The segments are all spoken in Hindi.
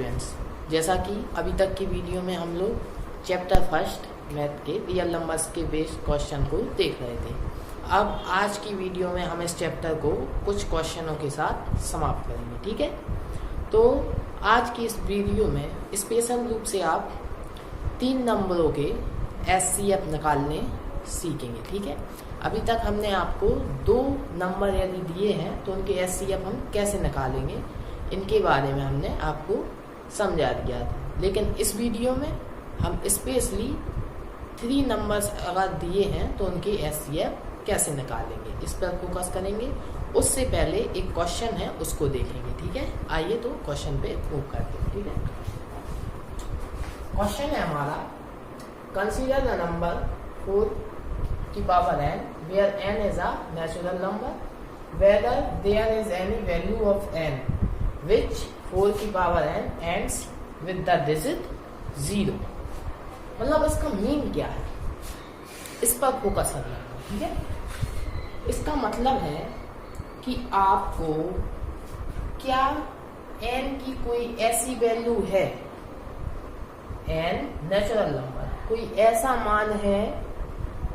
स्टूडेंट्स, जैसा कि अभी तक की वीडियो में हम लोग चैप्टर फर्स्ट मैथ के रियल नंबर्स के बेस्ड क्वेश्चन को देख रहे थे। अब आज की वीडियो में हम इस चैप्टर को कुछ क्वेश्चनों के साथ समाप्त करेंगे। ठीक है, तो आज की इस वीडियो में स्पेशल रूप से आप 3 नंबरों के SCF निकालने सीखेंगे। ठीक है, अभी तक हमने आपको 2 नंबर यदि दिए हैं तो उनके SCF हम कैसे निकालेंगे इनके बारे में हमने आपको समझा दिया था। लेकिन इस वीडियो में हम स्पेशली 3 नंबर्स अगर दिए हैं तो उनके SCF कैसे निकालेंगे इस पर फोकस करेंगे। उससे पहले एक क्वेश्चन है उसको देखेंगे। ठीक है, आइए तो क्वेश्चन पे मूव करते हैं। ठीक है, क्वेश्चन है हमारा, कंसीडर द नंबर 4 की power n where n is a natural number whether there is any value of n which 4 की power n ends with the digit 0। मतलब इसका मीन क्या है, इस पर फोकस करना है। ठीक है, इसका मतलब है कि आपको क्या n की कोई ऐसी वैल्यू है, n नेचुरल नंबर, कोई ऐसा मान है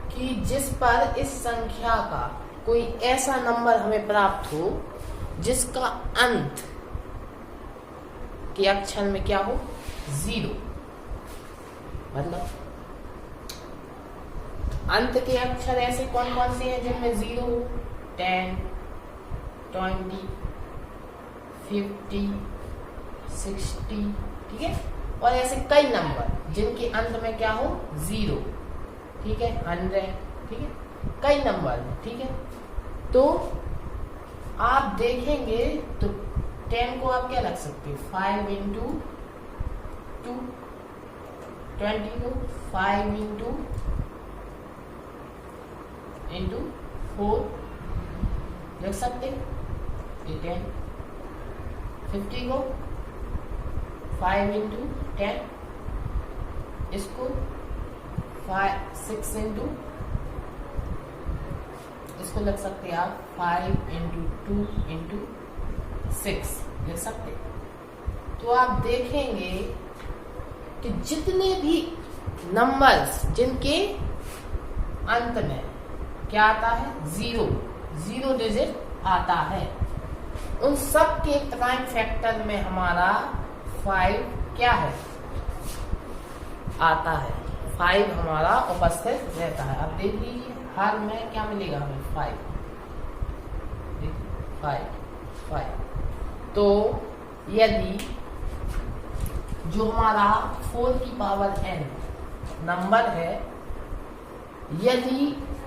कि जिस पर इस संख्या का कोई ऐसा नंबर हमें प्राप्त हो जिसका अंत के अक्षर में क्या हो, 0। मतलब अंत के अक्षर ऐसे कौन कौन से हैं जिनमें 0 हो, 10, 20, 50, 60। ठीक है, और ऐसे कई नंबर जिनके अंत में क्या हो, 0। ठीक है, 100। ठीक है, कई नंबर हैं। ठीक है, तो आप देखेंगे तो 10 को आप क्या रख सकते हो, 5 into 2, 20 को 5 into 4 लिख सकते, ये 10। 50 को 5 into 10, इसको 6 into, इसको लग सकते हैं आप 5 into 2 into 6 लिख सकते। तो आप देखेंगे कि जितने भी नंबर्स जिनके अंत में क्या आता है, 0 डिजिट आता है, उन सब के प्राइम फैक्टर में हमारा 5 क्या है, आता है। 5 हमारा उपस्थित रहता है। अब देख लीजिए हर में क्या मिलेगा हमें, 5। तो यदि जो हमारा 4 की पावर n नंबर है, यदि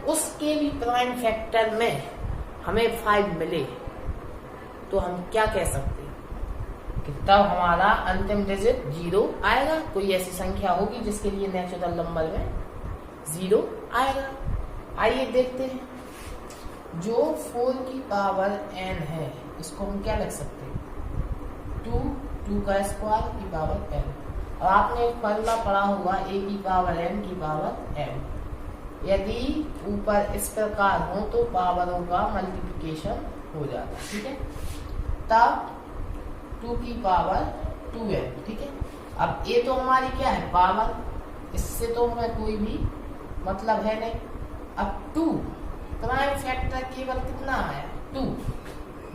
उसके भी प्राइम फैक्टर में हमें 5 मिले तो हम क्या कह सकते हैं कि तब हमारा अंतिम डिजिट 0 आएगा। कोई ऐसी संख्या होगी जिसके लिए नेचुरल नंबर में 0 आएगा। आइए देखते हैं, जो 4 की पावर n है इसको हम क्या लिख सकते हैं, 2 का स्क्वायर की पावर n। और आपने एक फॉर्मूला पढ़ा होगा a की पावर n की पावर m। यदि ऊपर इस प्रकार हो तो पावरों का मल्टीप्लिकेशन हो जाता है। ठीक है, तब 2 की पावर 2n। ठीक है, अब ये तो हमारी क्या है, पावर, इससे तो हमें कोई भी मतलब है नहीं। अब 2 प्राइम फैक्टर केवल कितना है, 2,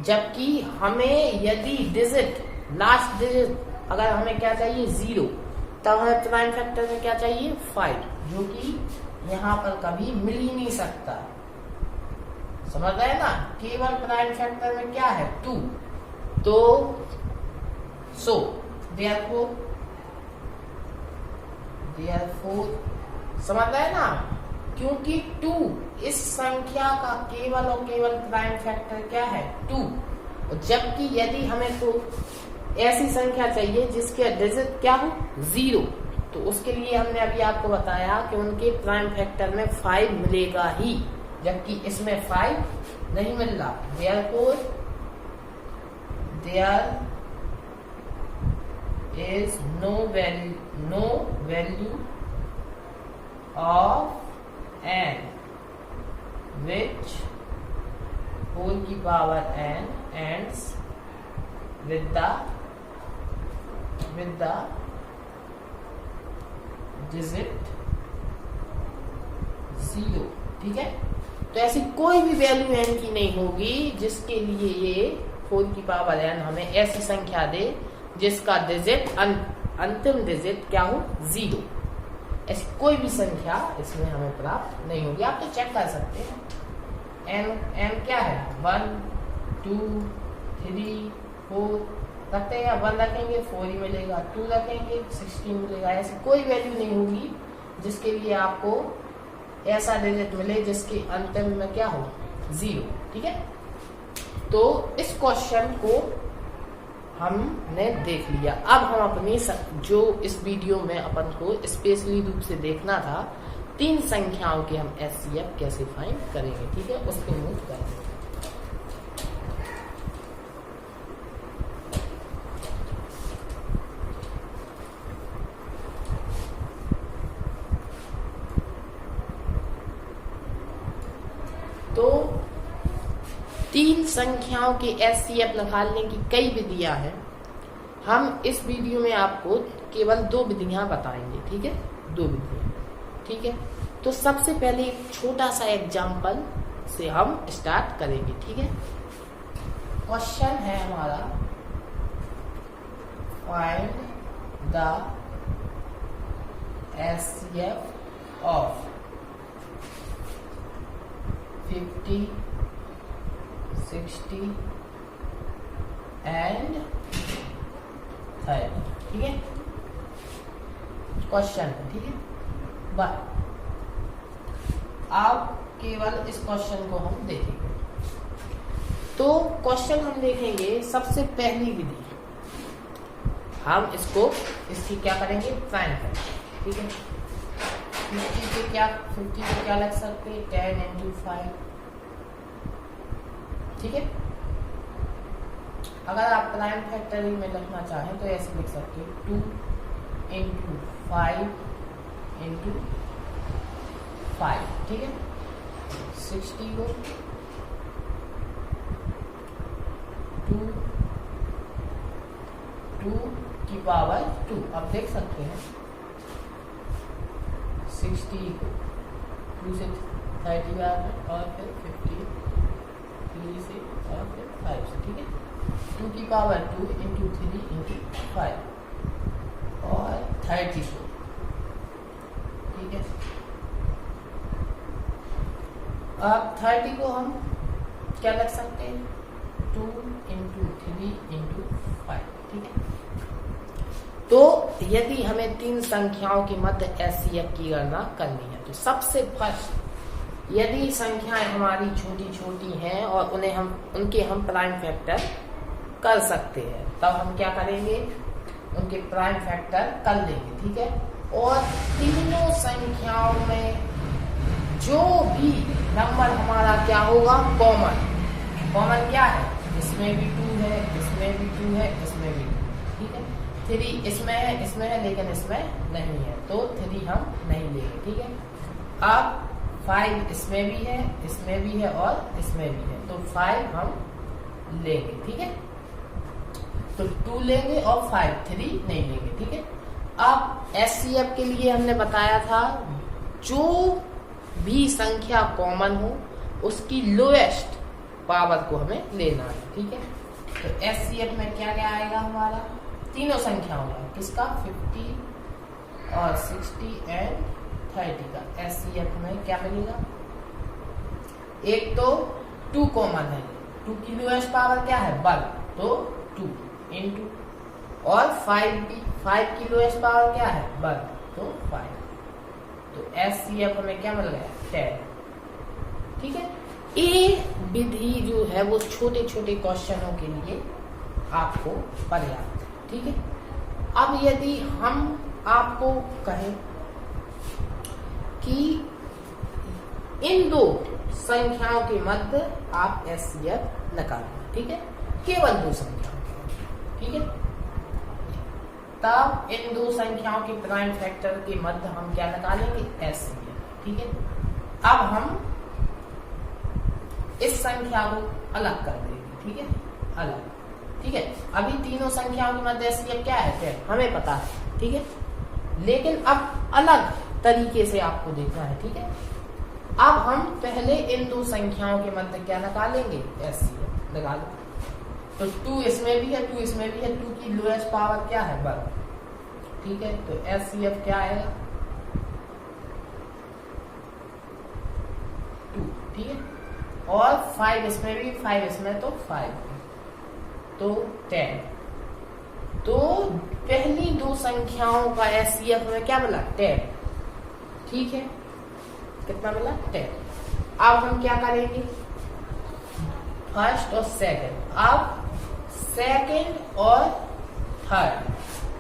जबकि हमें यदि डिजिट, लास्ट डिजिट अगर हमें क्या चाहिए, 0, तब हमें प्राइम फैक्टर में क्या चाहिए, 5, जो कि यहाँ पर कभी मिल ही नहीं सकता। समझ रहे ना, केवल प्राइम फैक्टर में क्या है, 2। तो therefore समझ रहे ना, क्योंकि 2 इस संख्या का केवल और केवल प्राइम फैक्टर क्या है, 2। जबकि यदि हमें तो ऐसी संख्या चाहिए जिसके डिजिट क्या हो, 0, तो उसके लिए हमने अभी आपको बताया कि उनके प्राइम फैक्टर में 5 मिलेगा ही, जबकि इसमें 5 नहीं मिल रहा। therefore there is no value of n which 4 की power n ends with the with the digit 0, ठीक है। तो ऐसी कोई भी वैल्यू n की नहीं होगी जिसके लिए ये 4 की पावर n हमें ऐसी संख्या दे जिसका डिजिट अंतिम डिजिट क्या हो 0। ऐसी कोई भी संख्या इसमें हमें प्राप्त नहीं होगी। आप तो चेक कर सकते हैं n क्या है 1 2 3 4 रखते हैं, 1 रखेंगे 4 ही मिलेगा, 2 रखेंगे 16 मिलेगा। ऐसी कोई वैल्यू नहीं होगी जिसके लिए आपको ऐसा डिजिट मिले जिसके अंतिम में क्या हो 0, ठीक है। तो इस क्वेश्चन को हमने देख लिया। अब हम अपनी जो इस वीडियो में अपन को स्पेशली रूप से देखना था 3 संख्याओं के हम एचसीएफ कैसे फाइंड करेंगे, ठीक है, उसको मूव करेंगे। तो 3 संख्याओं के एचसीएफ निकालने की कई विधियां हैं। हम इस वीडियो में आपको केवल 2 विधियां बताएंगे, ठीक है, 2 विधियां, ठीक है। तो सबसे पहले एक छोटा सा एग्जाम्पल से हम स्टार्ट करेंगे, ठीक है। क्वेश्चन है हमारा find the HCF of 50, 60 and 30, ठीक है, क्वेश्चन है, ठीक है। बट अब केवल इस क्वेश्चन को हम देखेंगे। तो क्वेश्चन हम देखेंगे सबसे पहली विधि, हम इसकी क्या करेंगे फाइंड करेंगे, ठीक है। 50 पे क्या लग सकते हैं 10 into 5, ठीक है। अगर आप प्राइम फैक्टरी में लिखना चाहें तो ऐसे लिख सकते हैं 2 into 5 into 5, ठीक है। 60 को 2 की पावर 2, अब देख सकते हैं 60 को 2 से 30 और फिर 50 3 से और फिर 5 से, ठीक है। 2 की पावर 2 into 3 into 5 और 30 को, ठीक है। अब 30 को हम क्या लग सकते हैं 2 into 3 into 5, ठीक है। तो यदि हमें 3 संख्याओं के मध्य एचसीएफ की गणना करनी है तो सबसे फर्स्ट यदि संख्याएं हमारी छोटी छोटी हैं और उनके हम प्राइम फैक्टर कर सकते हैं तब हम क्या करेंगे उनके प्राइम फैक्टर कर लेंगे, ठीक है। और तीनों संख्याओं में जो भी नंबर हमारा क्या होगा कॉमन क्या है, इसमें भी 2 है, इसमें भी 2 है, इसमें भी 2, ठीक है। 3 इसमें है लेकिन इसमें नहीं है तो 3 हम नहीं लेंगे, ठीक है। अब 5 इसमें भी है, इसमें भी है और इसमें भी है तो 5 हम लेंगे, ठीक है। तो 2 लेंगे और 5 3 नहीं लेंगे, ठीक है। अब एचसीएफ के लिए हमने बताया था जो भी संख्या कॉमन हो उसकी लोएस्ट पावर को हमें लेना है, ठीक है। तो एचसीएफ में क्या क्या आएगा हमारा तीनों संख्याओं में किसका 50 और 60 एंड 30 का एचसीएफ में क्या मिलेगा। एक तो 2 कॉमन है, 2 की लोएस्ट पावर क्या है 1 तो 2 इंटू और 5 की लोएस्ट पावर क्या है 1 तो 5 तो एचसीएफ में क्या मिल गया 10, ठीक है। ये विधि जो है वो छोटे छोटे क्वेश्चनों के लिए आपको पर्याप्त है, ठीक है। अब यदि हम आपको कहें कि इन 2 संख्याओं के मध्य आप एचसीएफ निकालें, ठीक है, केवल 2 संख्याओं के, ठीक है। तब इन 2 संख्याओं के प्राइम फैक्टर के मध्य हम क्या निकालेंगे एचसीएफ, ठीक है। अब हम इस संख्या को अलग कर देंगे, ठीक है, अलग ठीक है। अभी तीनों संख्याओं के मध्य एचसीएफ क्या है 10, हमें पता है, ठीक है। लेकिन अब अलग तरीके से आपको देखना है, ठीक है। अब हम पहले इन दो संख्याओं के मध्य क्या निकालेंगे, एचसीएफ निकालो। तो 2 इसमें भी है, 2 इसमें भी है, 2 की लोएस्ट पावर क्या है 1, ठीक है। तो एचसीएफ क्या आएगा 2, ठीक है। और 5 इसमें भी, 5 इसमें, तो 5, तो 10। तो पहली दो संख्याओं का एचसीएफ में क्या मिला 10, ठीक है। कितना मिला 10। अब हम क्या करेंगे फर्स्ट और सेकंड, अब सेकंड और थर्ड,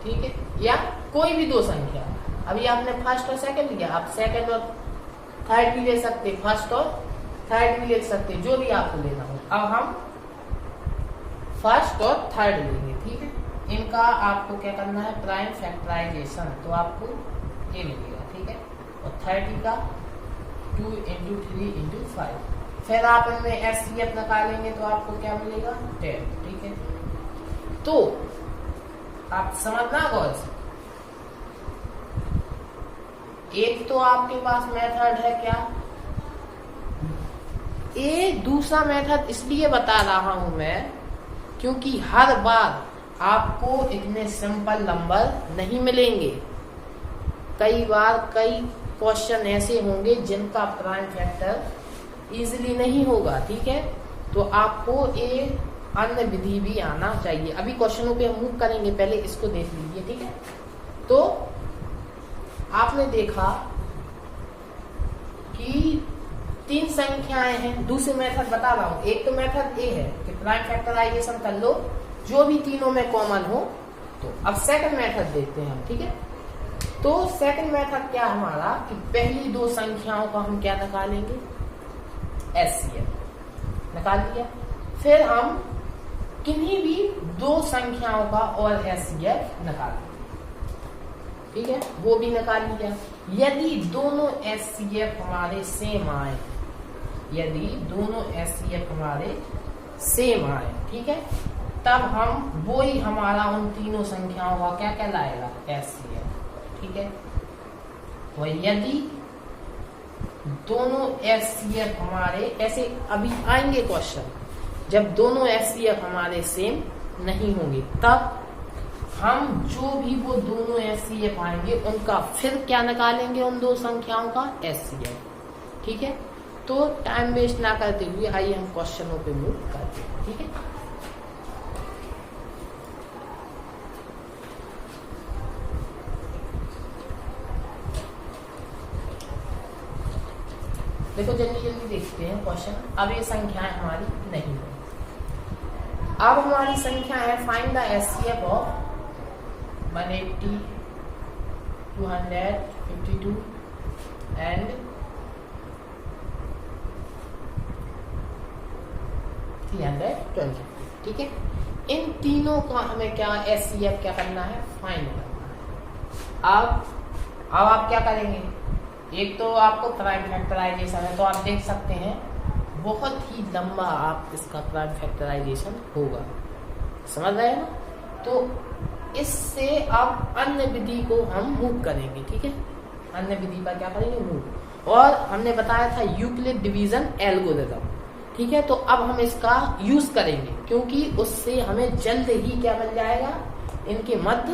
ठीक है। या कोई भी दो संख्या, अभी आपने फर्स्ट और सेकंड लिया, आप सेकंड और थर्ड भी ले सकते, फर्स्ट और थर्ड भी ले सकते, जो भी आपको लेना हो। अब हम फर्स्ट और थर्ड लेंगे, ठीक है। इनका आपको क्या करना है प्राइम फैक्टराइजेशन, तो आपको ये मिलेगा, ठीक है। और 30 का 2 × 3 × 5, फिर आप इनमें एचसीएफ निकालेंगे तो आपको क्या मिलेगा 10, ठीक है। तो आप समझना गौर से, एक तो आपके पास मेथड है क्या, ये दूसरा मेथड इसलिए बता रहा हूं मैं क्योंकि हर बार आपको इतने सिंपल नंबर नहीं मिलेंगे। कई बार कई क्वेश्चन ऐसे होंगे जिनका प्राइम फैक्टर इजीली नहीं होगा, ठीक है। तो आपको ये अन्य विधि भी आना चाहिए। अभी क्वेश्चनों पे हम मूव करेंगे, पहले इसको देख लीजिए, ठीक है। तो आपने देखा कि 3 संख्याएं हैं, दूसरे मेथड बता रहा हूं। एक तो मेथड ए है कि प्राइम फैक्टराइजेशन कर लो, जो भी तीनों में कॉमन हो। तो अब सेकंड मेथड देखते हैं हम, ठीक है। तो सेकंड मेथड क्या हमारा कि पहली दो संख्याओं का हम क्या निकालेंगे एचसीएफ निकाल लिया, फिर हम किन्हीं भी दो संख्याओं का और एचसीएफ निकालेंगे, ठीक है। वो भी निकाल लिया। यदि दोनों एचसीएफ हमारे सेम आए, यदि दोनों एचसीएफ हमारे सेम आए, ठीक है, तब हम वो ही हमारा उन तीनों संख्याओं का क्या कहलाएगा एचसीएफ, ठीक है। और यदि दोनों एचसीएफ हमारे, ऐसे अभी आएंगे क्वेश्चन, जब दोनों एचसीएफ हमारे सेम नहीं होंगे तब हम जो भी वो दोनों एचसीएफ आएंगे उनका फिर क्या निकालेंगे उन दो संख्याओं का एचसीएफ, ठीक है। तो टाइम वेस्ट ना करते हुए आइए हम क्वेश्चनों पे मूव करते हैं, ठीक है। देखो जल्दी जल्दी देखते हैं क्वेश्चन। अब ये संख्याएं हमारी नहीं है, अब हमारी संख्या है find the HCF of 180, 252 and 320, ठीक है। इन तीनों का हमें क्या एचसीएफ क्या करना है फाइंड करना है। अब आप क्या करेंगे, एक तो आपको प्राइम फैक्टराइजेशन है, तो आप देख सकते हैं बहुत ही लंबा आप इसका प्राइम फैक्टराइजेशन होगा, समझ रहे हैं ना। तो इससे अब अन्य विधि को हम मूव करेंगे, ठीक है। अन्य विधि पर क्या करेंगे मूव, और हमने बताया था यूक्लिड डिवीजन एल्गोरिथम, ठीक है। तो अब हम इसका यूज करेंगे क्योंकि उससे हमें जल्द ही क्या बन जाएगा इनके मध्य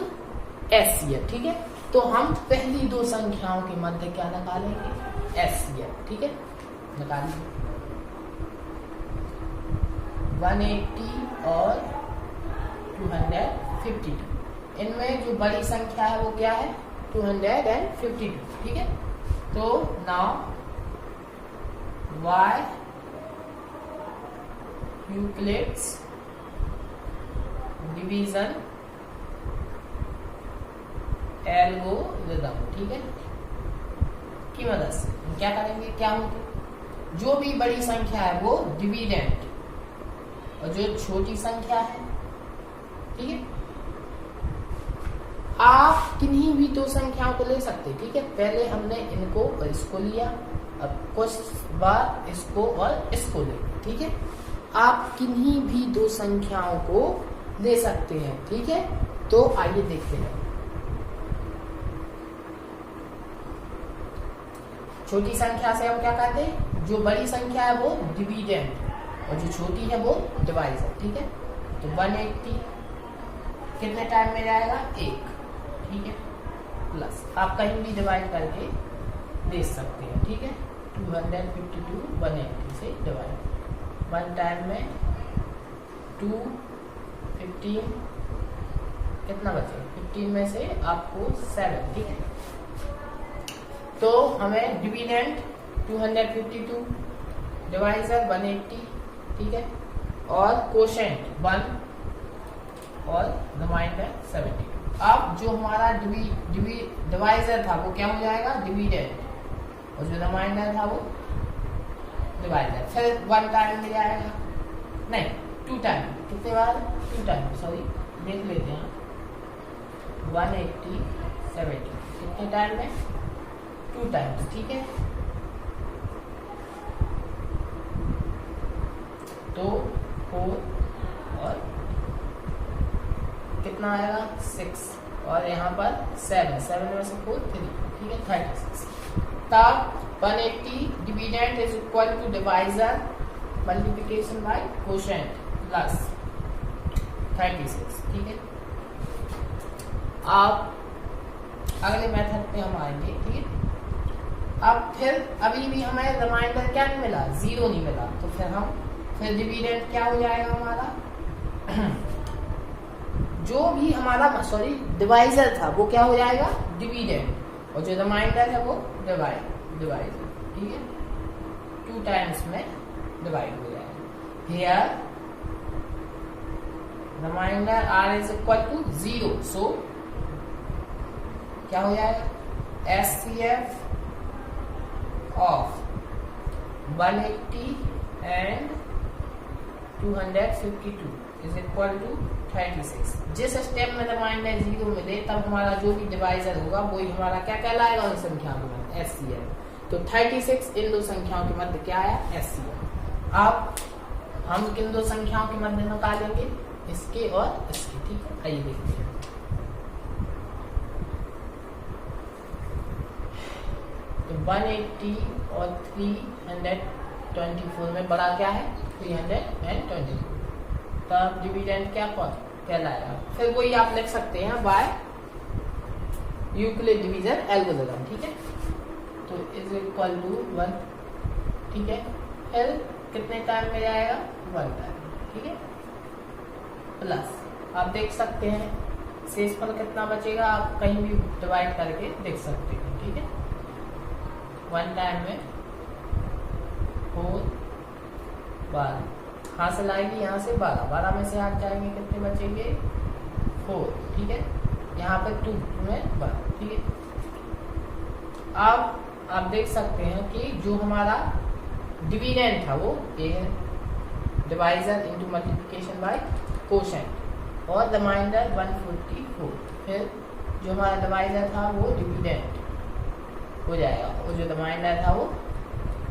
एचसीएफ, ठीक है। तो हम पहली दो संख्याओं के मध्य क्या निकालेंगे एचसीएफ, ठीक है। निकालिए 180 और 252, इनमें जो बड़ी संख्या है वो क्या है 252, ठीक है। तो now y Euclid's division algorithm, ठीक है, की मदद से हम क्या करेंगे, क्या होंगे जो भी बड़ी संख्या है वो डिविडेंड और जो छोटी संख्या है, ठीक है। आप किन्हीं भी दो संख्याओं को ले सकते, ठीक है। पहले हमने इनको और इसको लिया, अब कुछ बार इसको और इसको लेंगे, ठीक है। आप किन्हीं भी दो संख्याओं को ले सकते हैं। ठीक है, तो आइए देखते हैं। छोटी संख्या से हम क्या करते हैं, जो बड़ी संख्या है वो डिविडेंड और जो छोटी है वो डिवाइजर। ठीक है, तो 180 कितने टाइम में जाएगा, 1। ठीक है, प्लस आप कहीं भी डिवाइड करके दे सकते हैं। ठीक है, 252 180 से डिवाइड, 1 टाइम में 2 15 कितना बचे, 15 में से आपको 7। ठीक है, तो हमें डिविडेंड 252, डिवाइजर 180। ठीक है, और कोशेंट 1 और रिमाइंडर 72। अब जो हमारा डिवाइजर था वो क्या हो जाएगा, डिविडेंड, और जो रिमाइंडर था वो डिवाइजर। फिर 1 टाइम में जाएगा, नहीं 2 टाइम, कितने बार, 2 टाइम, सॉरी देख लेते हैं। 180 70 कितने टाइम में, 2 टाइम्स। ठीक है, तो 4 और कितना आएगा 6 और यहाँ पर 7 में से 4 3। ठीक है, 36। तब 180 dividend is equal to divisor multiplication by quotient plus 36। ठीक है, अब अगले मेथड पे हम आएंगे। ठीक है, अब फिर अभी भी हमें रिमाइंडर क्या नहीं मिला, 0 नहीं मिला, तो फिर डिविडेंड क्या हो जाएगा हमारा जो भी हमारा डिवाइजर था वो क्या हो जाएगा, डिविडेंड, और जो रिमाइंडर है वो डिवाइजर। ठीक है, 2 टाइम्स में डिवाइड हो जाएगा। Here remainder R is equal to 0, so क्या हो जाएगा, SCF of 180 and 252 is equal to 36। जिस स्टेप में रिमाइंडर 0 मिले तब हमारा जो भी डिवाइजर होगा वो ही हमारा क्या कहलाएगा उन संख्याओं के मध्य, SCF। तो 36 इन दो संख्याओं के मध्य क्या आया, SCF। अब हम किन दो संख्याओं के मध्य निकालेंगे, इसके और इसके। ठीक है, आइए देखते हैं। तो 180 और 324 में बड़ा क्या है, 324। तब डिविडेंड क्या कहलाएगा, फिर वही आप लिख सकते हैं बाय यूक्लिड डिवीजन एल्गोरिथम। ठीक है, तो इज इक्वल टू 1। ठीक है, फिर कितने टाइम में जाएगा, 1 टाइम। ठीक है, प्लस आप देख सकते हैं शेषफल कितना बचेगा, आप कहीं भी डिवाइड करके देख सकते हैं। ठीक है, 1 टाइम में 4 12, कहाँ से लाएगी, यहाँ से 12 में से आप जाएंगे कितने बचेंगे, 4। ठीक है, यहाँ पे 2 में 12। ठीक है, अब आप देख सकते हैं कि जो हमारा डिविडेंड था वो ये है, divisor into multiplication by quotient, और रिमाइंडर 144। फिर जो हमारा डिवाइजर था वो डिविडेंड हो जाएगा, और जो रिमाइंडर था वो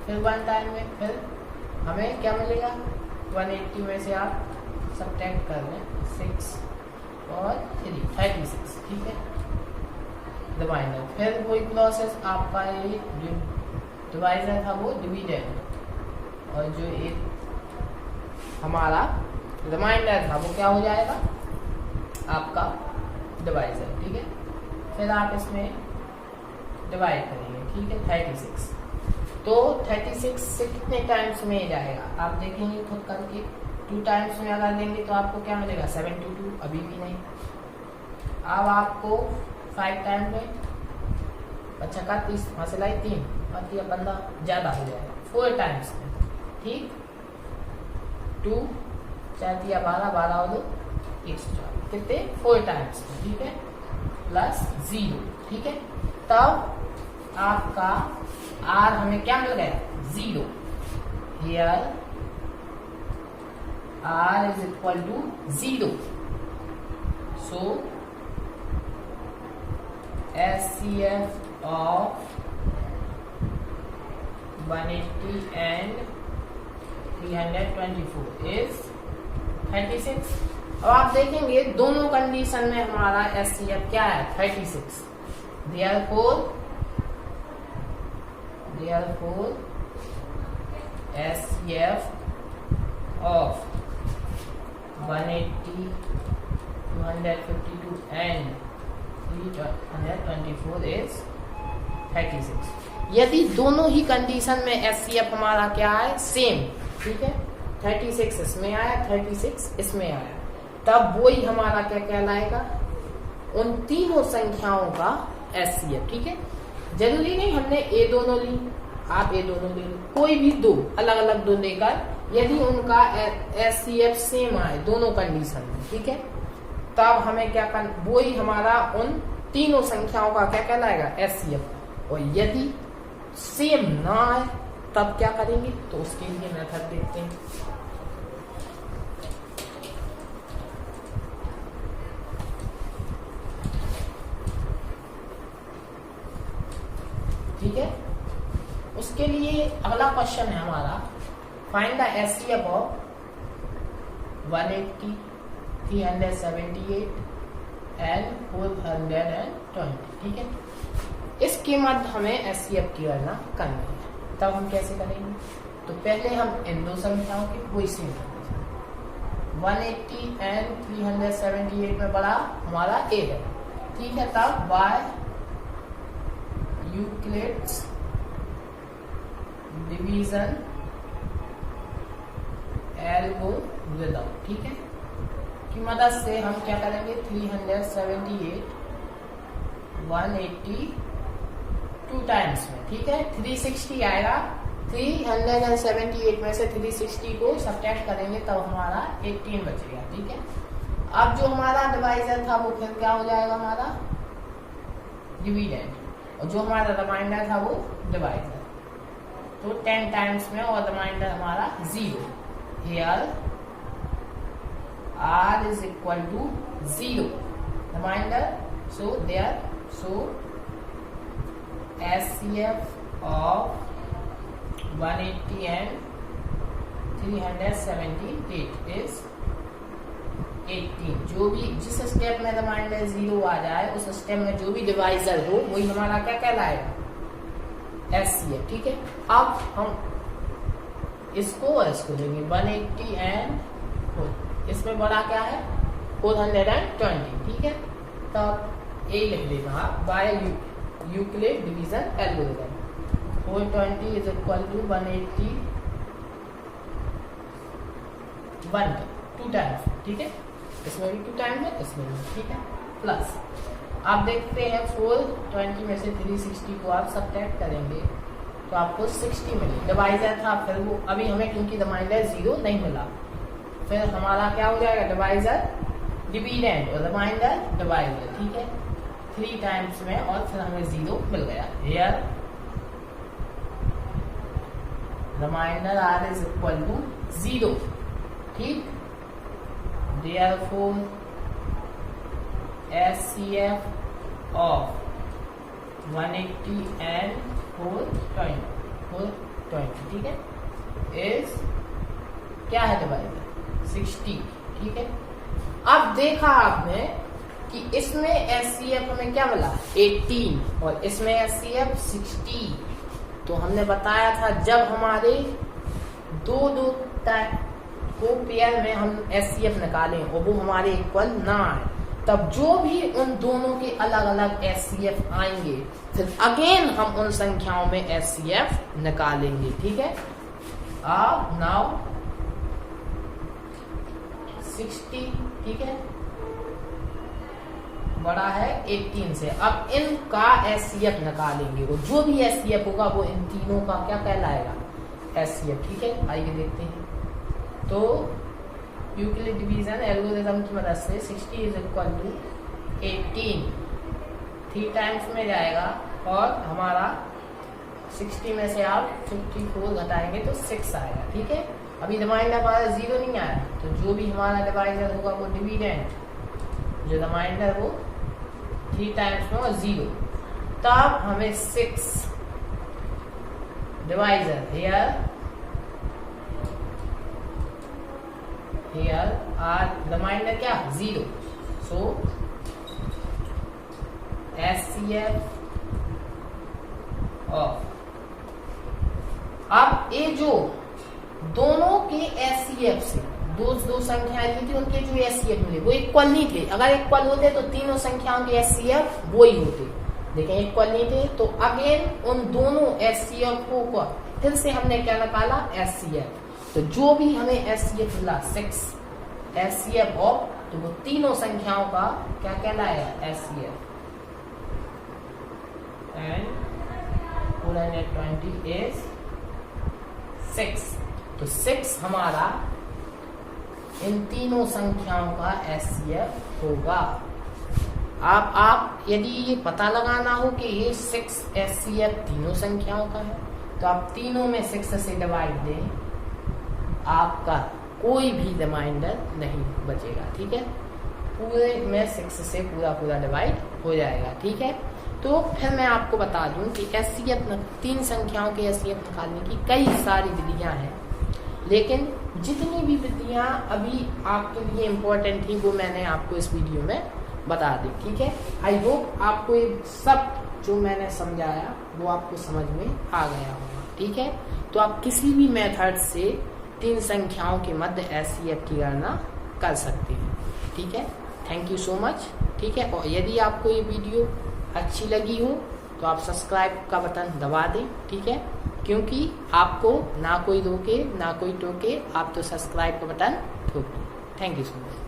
फिर 1 टाइम में। फिर हमें क्या मिलेगा, 180 में से आप सब्ट्रैक्ट कर लें 6 और 3 36। ठीक है, डिवाइजर, फिर वही प्रोसेस आपका, ये जो डिवाइजर था वो डिविडेंड, और जो एक हमारा रिमाइंडर था वो क्या हो जाएगा आपका डिवाइजर। ठीक है, फिर आप इसमें डिवाइड करेंगे। ठीक है, 36। तो 36 से कितने टाइम्स में जाएगा, आप देखेंगे खुद करके। 2 टाइम्स में अगर लेंगे तो आपको क्या मिलेगा, 72। अभी भी नहीं। अब आपको 5 टाइम में अच्छा का 30 वहाँ से लाई 3 और 15 ज़्यादा हो जाएगा, 4 टाइम्स में। ठीक, 2 4 12 12 और 2 104 कितने, 4 टाइम्स में। ठीक है, प्लस 0। ठीक है, तब आपका R हमें क्या मिल गया, 0। Here R is equal to 0, so SCF of 180 and 324 is 36। अब आप देखेंगे दोनों कंडीशन में हमारा एचसीएफ क्या है 36। Therefore HCF of 180, 252 and 324 is 36। यदि दोनों ही कंडीशन में एचसीएफ हमारा क्या है सेम, ठीक है, 36 इसमें आया 36 इसमें आया, तब वही हमारा क्या कहलाएगा, उन तीनों संख्याओं का एचसीएफ। ठीक है, जरूरी नहीं हमने ए दोनों ली, आप ए दोनों ले लो, कोई भी दो अलग अलग दो लेकर यदि उनका एचसीएफ सेम आए दोनों कंडीशन में, ठीक है, तब हमें क्या करना, वो ही हमारा उन तीनों संख्याओं का क्या कहलाएगा एचसीएफ। और यदि सेम ना आए तब क्या करेंगे, तो उसके लिए मेथड देखते हैं। ठीक है, उसके लिए अगला क्वेश्चन है हमारा, find the HCF of 180, 378 and 420। ठीक है, इसके मध्य हमें एचसीएफ की गणना करनी है, तब हम कैसे करेंगे, तो पहले हम इन दो संख्याओं की कोई सेम 180 एंड 378 में बड़ा हमारा ए है, ठीक है, तब बाय यूक्लिड्स डिवीजन एल्गोरिथम, ठीक है, की मदद से हम क्या करेंगे, 378 180 टू टाइम्स में, ठीक है, 360 आएगा, 378 में से 360 को सब्ट्रैक्ट करेंगे तब हमारा 18 बचेगा। ठीक है, अब जो हमारा डिवाइजर था वो फिर क्या हो जाएगा, हमारा डिविडेंड, और जो हमारा रिमाइंडर था वो डिवाइजर, तो 10 टाइम्स में, और रिमाइंडर हमारा 0। Here R is equal to 0 reminder, so there, so SCF of 180 and 378 is 18। जो भी जिस स्टेप में रिमाइंडर 0 आ जाए उस स्टेप में जो भी डिवाइजर हो वही हमारा क्या कहलाएगा एचसीएफ। ठीक है, अब हम इसको और इसको लेंगे 180 एंड इसमें बड़ा क्या है 420। ठीक है, तब यही लिख देगा आप by Euclid division algorithm, 420 is equal to 180 two times. ठीक है, इसमें भी 2 टाइम है, इसमें भी, ठीक है, प्लस आप देखते हैं 420 में से 360 को आप सब्ट्रैक्ट करेंगे तो आपको 60 मिली, डिवाइजर था, फिर वो अभी हमें क्योंकि रिमाइंडर 0 नहीं मिला, फिर हमारा क्या हो जाएगा डिवाइजर डिविडेंड और रिमाइंडर डिवाइजर। ठीक है, 3 टाइम्स में, और फिर हमें 0 मिल गया। Here remainder R is equal to 0। ठीक, therefore SCF of 180 and 420, ठीक है, इज क्या है डिवाइजर 60। ठीक है, अब देखा आपने कि इसमें एचसीएफ हमें क्या मिला 18 और इसमें एचसीएफ 60। तो हमने बताया था जब हमारे दो को पेयर में हम एचसीएफ निकालें और वो हमारे इक्वल ना आए, तब जो भी उन दोनों के अलग अलग एचसीएफ आएंगे फिर अगेन हम उन संख्याओं में एचसीएफ निकालेंगे। ठीक है, अब नाउ 60, ठीक है, बड़ा है 18 से, अब इनका एचसीएफ निकालेंगे, वो जो भी एचसीएफ होगा वो इन तीनों का क्या कहलाएगा एचसीएफ। ठीक है, आइए देखते हैं। तो यूक्लिड डिवीजन एल्गोरिथम की मदद से 60 इज इक्वल टू 18 3 टाइम्स में जाएगा और हमारा 60 में से आप 54 घटाएंगे तो 6 आएगा। ठीक है, अभी रिमाइंडर हमारा 0 नहीं आया, तो जो भी हमारा डिवाइजर होगा वो डिविडेंड, जो रिमाइंडर वो 3 टाइम्स में और 0, तब हमें 6 divisor here here are remainder क्या 0, so HCF ऑफ। अब ये जो दोनों के HCF से दो संख्याएं ली थी, उनके जो HCF मिले वो इक्वल नहीं थे। अगर इक्वल होते तो तीनों संख्याओं के HCF वो ही होते, लेकिन इक्वल नहीं थे। तो अगेन उन दोनों HCF को फिर से हमने क्या निकाला HCF। तो जो भी हमें HCF मिला 6 HCF ऑफ, तो वो तीनों संख्याओं का क्या कहलाएगा HCF। एंड 420 is 6, तो 6 हमारा इन तीनों संख्याओं का HCF होगा। आप यदि ये पता लगाना हो कि ये 6 HCF तीनों संख्याओं का है, तो आप तीनों में 6 से डिवाइड दें, आपका कोई भी रिमाइंडर नहीं बचेगा। ठीक है, पूरे में 6 से पूरा डिवाइड हो जाएगा। ठीक है, तो फिर मैं आपको बता दूं कि HCF तीन संख्याओं के HCF निकालने की कई सारी विधियां हैं, लेकिन जितनी भी विधियां अभी आपके लिए इम्पोर्टेंट थी वो मैंने आपको इस वीडियो में बता दी। ठीक है, आई होप आपको ये सब जो मैंने समझाया वो आपको समझ में आ गया होगा। ठीक है, तो आप किसी भी मेथड से तीन संख्याओं के मध्य HCF की गणना कर सकते हैं। ठीक है, थैंक यू सो मच। ठीक है, और यदि आपको ये वीडियो अच्छी लगी हो तो आप सब्सक्राइब का बटन दबा दें। ठीक है, क्योंकि आपको ना कोई रोके ना कोई टोके, आप तो सब्सक्राइब का बटन ठोक दें। Thank you so much.